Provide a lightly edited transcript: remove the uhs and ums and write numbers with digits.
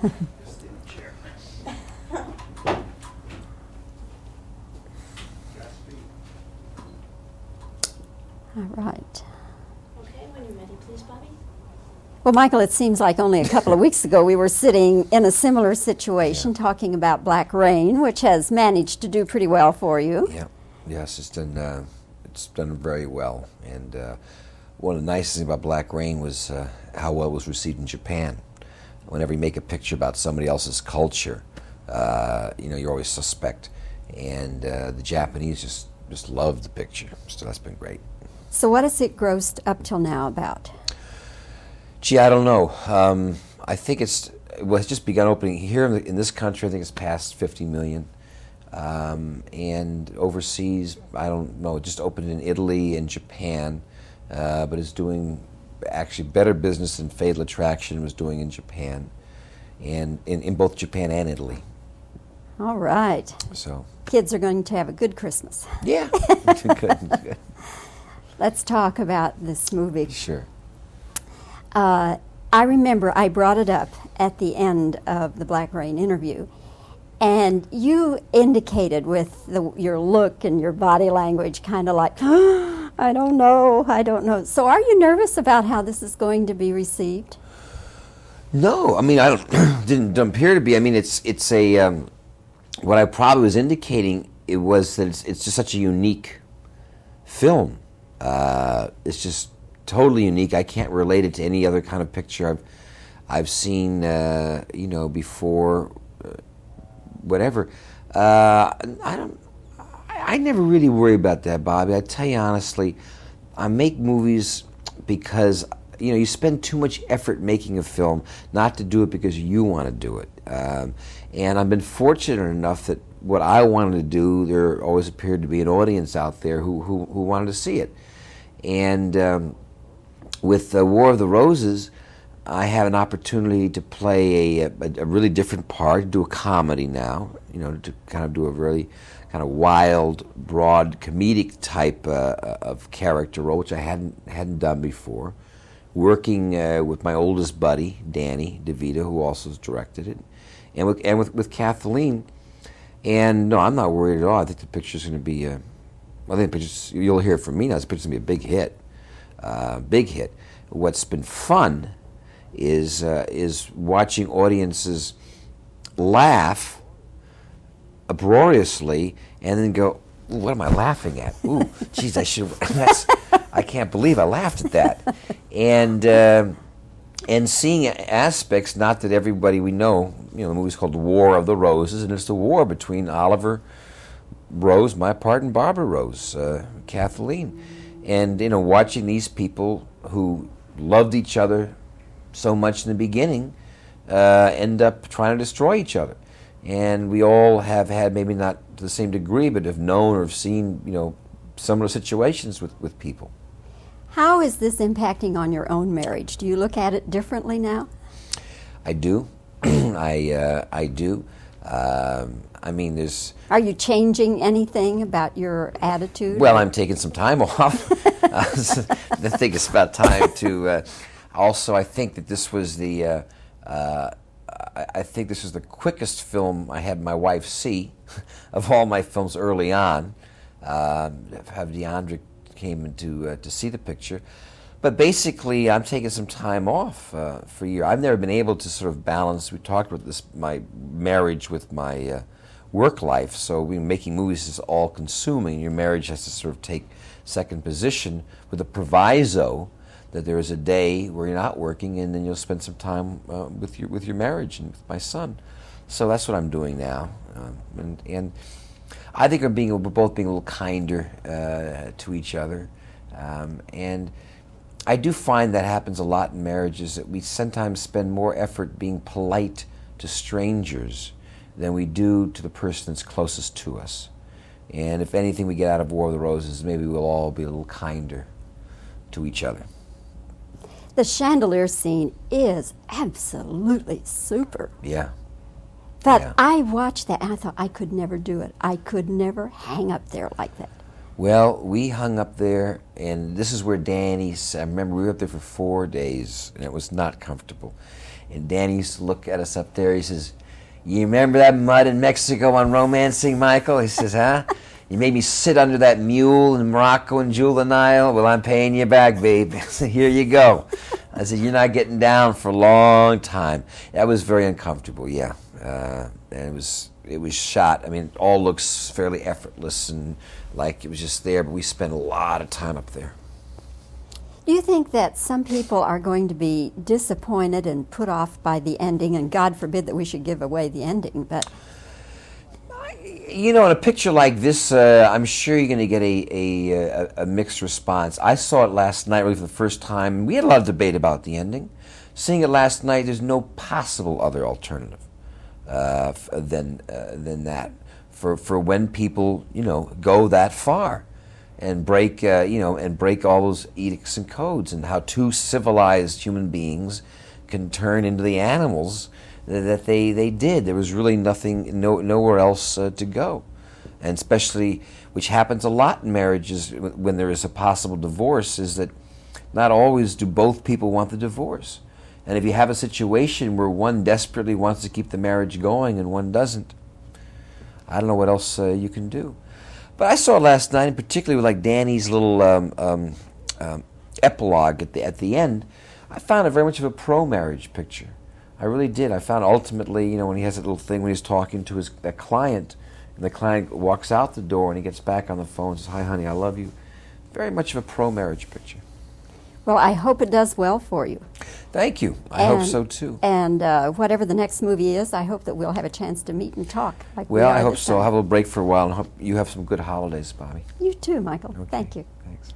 All right. Okay, when you're ready, please, Bobbie. Well, Michael, it seems like only a couple of weeks ago we were sitting in a similar situation talking about Black Rain, which has managed to do pretty well for you. Yeah, yes, it's done very well. And one of the nicest things about Black Rain was how well it was received in Japan. Whenever you make a picture about somebody else's culture, you're always suspect. And the Japanese just loved the picture, so that's been great. So what has it grossed up till now about? Gee, I don't know. I think it's just begun opening here in this country. I think it's past 50 million, and overseas, I don't know. It just opened in Italy and Japan, but it's doing actually better business than Fatal Attraction was doing in Japan, and in both Japan and Italy. All right. So kids are going to have a good Christmas. Yeah, good. Let's talk about this movie. Sure. I remember I brought it up at the end of the Black Rain interview, and you indicated with your look and your body language kind of like, I don't know. So are you nervous about how this is going to be received? No, I mean, didn't appear to be. I mean, it's a, what I probably was indicating, it was that it's just such a unique film. It's just totally unique. I can't relate it to any other kind of picture I've seen, before, whatever. I never really worry about that, Bobbie. I tell you honestly, I make movies because you spend too much effort making a film not to do it because you want to do it. And I've been fortunate enough that what I wanted to do, there always appeared to be an audience out there who wanted to see it. And with War of the Roses, I have an opportunity to play a really different part, to do a comedy now, to kind of do a really kind of wild, broad, comedic type of character role, which I hadn't done before. Working with my oldest buddy, Danny DeVito, who also has directed it, and with Kathleen. And no, I'm not worried at all. I think the picture's going to be, I think the picture's, you'll hear it from me now, this picture's going to be a big hit. What's been fun is watching audiences laugh uproariously and then go, ooh, what am I laughing at? Ooh, geez, I can't believe I laughed at that. And seeing aspects, not that everybody we know, the movie's called War of the Roses, and it's the war between Oliver Rose, my part, and Barbara Rose, Kathleen. And, watching these people who loved each other so much in the beginning end up trying to destroy each other. And we all have had, maybe not to the same degree, but have known or have seen, similar situations with people. How is this impacting on your own marriage? Do you look at it differently now? I do. I do. I mean, there's... Are you changing anything about your attitude? Well, I'm taking some time off. I think it's about time to... also, I think that this was the... I think this was the quickest film I had my wife see of all my films early on. Have DeAndre came in to see the picture. But basically, I'm taking some time off for a year. I've never been able to sort of balance, we talked about this, my marriage with my work life. So making movies is all-consuming. Your marriage has to sort of take second position with a proviso that there is a day where you're not working, and then you'll spend some time with your marriage and with my son. So that's what I'm doing now, and I think we're both being a little kinder to each other, and I do find that happens a lot in marriages, that we sometimes spend more effort being polite to strangers than we do to the person that's closest to us. And if anything we get out of War of the Roses, maybe we'll all be a little kinder to each other. The chandelier scene is absolutely super. Yeah. But yeah. I watched that and I thought, I could never do it. I could never hang up there like that. Well, we hung up there, and this is where Danny, I remember we were up there for 4 days, and it was not comfortable. And Danny used to look at us up there. He says, "You remember that mud in Mexico on Romancing, Michael?" He says, "Huh? You made me sit under that mule in Morocco and Jewel the Nile. Well, I'm paying you back, babe. So here you go." I said, "You're not getting down for a long time." That was very uncomfortable, yeah. And it was shot. I mean, it all looks fairly effortless and like it was just there, but we spent a lot of time up there. Do you think that some people are going to be disappointed and put off by the ending? And God forbid that we should give away the ending, but you know, in a picture like this, I'm sure you're going to get a mixed response. I saw it last night really for the first time. We had a lot of debate about the ending. Seeing it last night, there's no possible other alternative than that for when people, you know, go that far and break break all those edicts and codes, and how two civilized human beings can turn into the animals that they did. There was really nowhere else to go. And especially, which happens a lot in marriages when there is a possible divorce, is that not always do both people want the divorce. And if you have a situation where one desperately wants to keep the marriage going and one doesn't, I don't know what else you can do. But I saw it last night, and particularly with like Danny's little epilogue at the end, I found it very much of a pro-marriage picture. I really did. I found ultimately, you know, when he has that little thing when he's talking to that client, and the client walks out the door and he gets back on the phone and says, "Hi, honey, I love you." Very much of a pro-marriage picture. well, I hope it does well for you. Thank you. I hope so too. And whatever the next movie is, I hope that we'll have a chance to meet and talk. Like Well, we are I hope this so. time. I'll have a little break for a while, and hope you have some good holidays, Bobbie. You too, Michael. Okay. Thank you. Thanks.